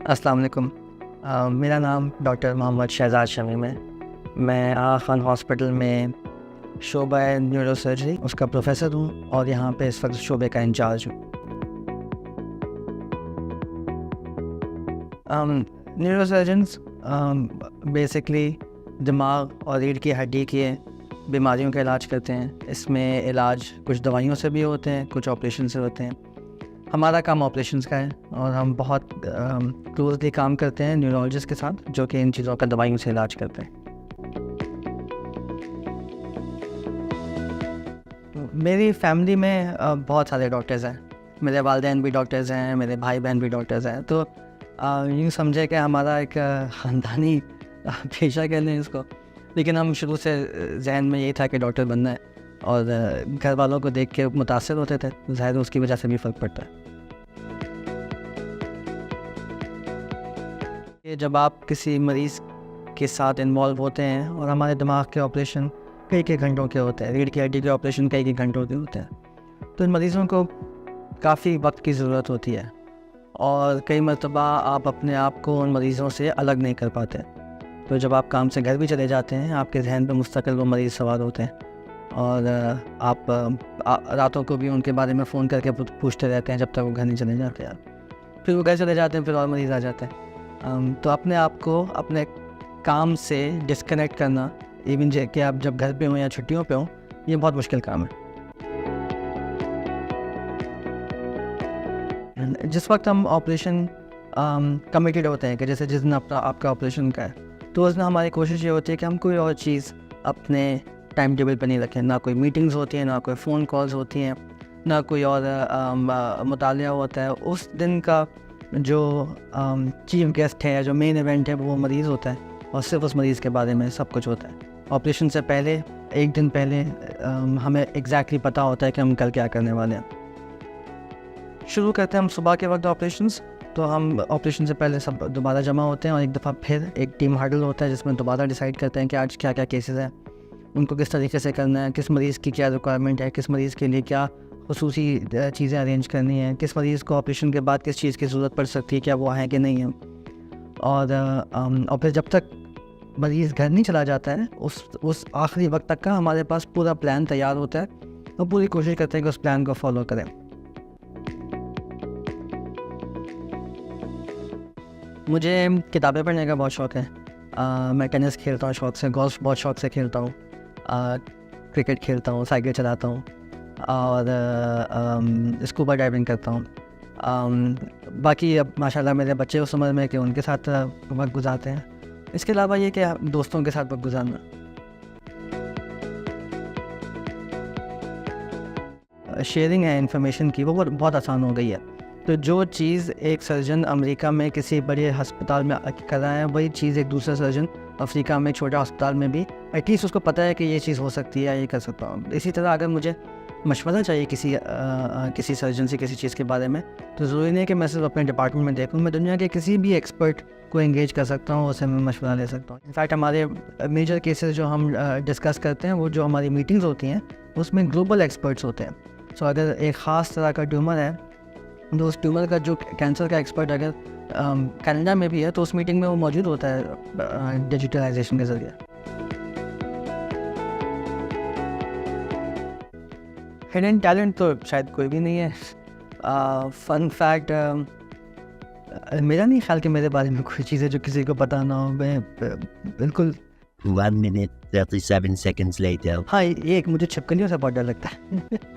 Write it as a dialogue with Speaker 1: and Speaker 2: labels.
Speaker 1: अस्सलाम वालेकुम। मेरा नाम डॉक्टर मोहम्मद शहजाद शमीम है। मैं आगा खान हॉस्पिटल में शोबा न्यूरो सर्जरी उसका प्रोफेसर हूँ और यहाँ पे इस वक्त शोबे का इंचार्ज हूँ। न्यूरो सर्जन्स बेसिकली दिमाग और रीढ़ की हड्डी की बीमारियों का इलाज करते हैं। इसमें इलाज कुछ दवाइयों से भी होते हैं, कुछ ऑपरेशन से होते हैं। हमारा काम ऑपरेशंस का है और हम बहुत क्लोजली काम करते हैं न्यूरोलॉजिस्ट के साथ, जो कि इन चीज़ों का दवाइयों से इलाज करते हैं। मेरी फैमिली में बहुत सारे डॉक्टर्स हैं। मेरे वालिदैन भी डॉक्टर्स हैं, मेरे भाई बहन भी डॉक्टर्स हैं। तो यूँ समझे कि हमारा एक ख़ानदानी पेशा कह लें इसको। लेकिन हम शुरू से जहन में यही था कि डॉक्टर बनना है और घर वालों को देख के मुतासिर होते थे। ज़ाहिर उसकी वजह से भी फ़र्क पड़ता है कि जब आप किसी मरीज़ के साथ इन्वॉल्व होते हैं और हमारे दिमाग के ऑपरेशन कई घंटों के होते हैं, रीढ़ की हड्डी के ऑपरेशन कई घंटों के होते हैं, तो इन मरीज़ों को काफ़ी वक्त की ज़रूरत होती है और कई मरतबा आप अपने आप को उन मरीज़ों से अलग नहीं कर पाते। तो जब आप काम से घर भी चले जाते हैं, आपके जहन पर मुस्तकिल वो मरीज़ सवार होते हैं और आप रातों को भी उनके बारे में फ़ोन करके पूछते रहते हैं जब तक वो घर नहीं चले जाते यार। फिर वो घर चले जाते हैं, फिर और मरीज़ आ जाते हैं। तो अपने आप को अपने काम से डिस्कनेक्ट करना, इवन कि आप जब घर पे हों या छुट्टियों पे हों, ये बहुत मुश्किल काम है। जिस वक्त हम ऑपरेशन कमिटेड होते हैं कि जैसे जिस दिन आपका ऑपरेशन का है, तो उस दिन हमारी कोशिश ये होती है कि हम कोई और चीज़ अपने टाइम टेबल पर नहीं रखें। ना कोई मीटिंग्स होती हैं, ना कोई फ़ोन कॉल्स होती हैं, ना कोई और मुतालिया होता है। उस दिन का जो चीफ गेस्ट है या जो मेन इवेंट है वो मरीज़ होता है और सिर्फ उस मरीज़ के बारे में सब कुछ होता है। ऑपरेशन से पहले एक दिन पहले हमें एग्जैक्टली पता होता है कि हम कल क्या करने वाले हैं। शुरू करते हैं हम सुबह के वक्त ऑपरेशंस। तो हम ऑपरेशन से पहले सब दोबारा जमा होते हैं और एक दफ़ा फिर एक टीम हडल होता है जिसमें दोबारा डिसाइड करते हैं कि आज क्या क्या केसेस हैं, उनको किस तरीके से करना है, किस मरीज़ की क्या रिक्वायरमेंट है, किस मरीज़ के लिए क्या खुसूसी चीज़ें अरेंज करनी है, किस मरीज़ को ऑपरेशन के बाद किस चीज़ की ज़रूरत पड़ सकती है, क्या वो है कि नहीं है। और फिर जब तक मरीज़ घर नहीं चला जाता है, उस आखिरी वक्त तक का हमारे पास पूरा प्लान तैयार होता है और पूरी कोशिश करते हैं कि उस प्लान को फॉलो करें। मुझे किताबें पढ़ने का बहुत शौक़ है। मैं टेनिस खेलता हूँ शौक़ से, गोल्फ बहुत शौक़ से खेलता हूँ, क्रिकेट खेलता हूँ, साइकिल चलाता हूँ और स्कूबा डाइविंग करता हूँ। बाकी अब माशाल्लाह मेरे बच्चे उस उम्र में कि उनके साथ वक्त गुजारते हैं। इसके अलावा ये कि दोस्तों के साथ वक्त गुजारना। शेयरिंग है इंफॉर्मेशन की, वो बहुत आसान हो गई है। तो जो चीज़ एक सर्जन अमेरिका में किसी बड़े अस्पताल में कर रहा है, वही चीज़ एक दूसरा सर्जन अफ्रीका में छोटे अस्पताल में भी एटलीस्ट उसको पता है कि ये चीज़ हो सकती है या ये कर सकता हूँ। इसी तरह अगर मुझे मशवरा चाहिए किसी सर्जन से किसी चीज़ के बारे में, तो ज़रूरी नहीं है कि मैं सिर्फ अपने डिपार्टमेंट में देखूँ, मैं दुनिया के किसी भी एक्सपर्ट को एंगेज कर सकता हूँ, उससे मैं मशवरा ले सकता हूँ। इनफैक्ट हमारे मेजर केसेस जो हम डिस्कस करते हैं, वो जो हमारी मीटिंग्स होती हैं उसमें ग्लोबल एक्सपर्ट्स होते हैं। सो अगर एक ख़ास तरह का ट्यूमर है, तो उस ट्यूमर का जो कैंसर का एक्सपर्ट अगर कनाडा में भी है, तो उस मीटिंग में वो मौजूद होता है डिजिटलाइजेशन के ज़रिए। हिडन टैलेंट तो शायद कोई भी नहीं है। फन फैक्ट, मेरा नहीं ख्याल कि मेरे बारे में कोई चीज़ है जो किसी को पता ना हो। मैं बिल्कुल
Speaker 2: 1 minute 37 seconds later.
Speaker 1: हाँ, ये एक मुझे छिपकलियों से बहुत डर लगता है।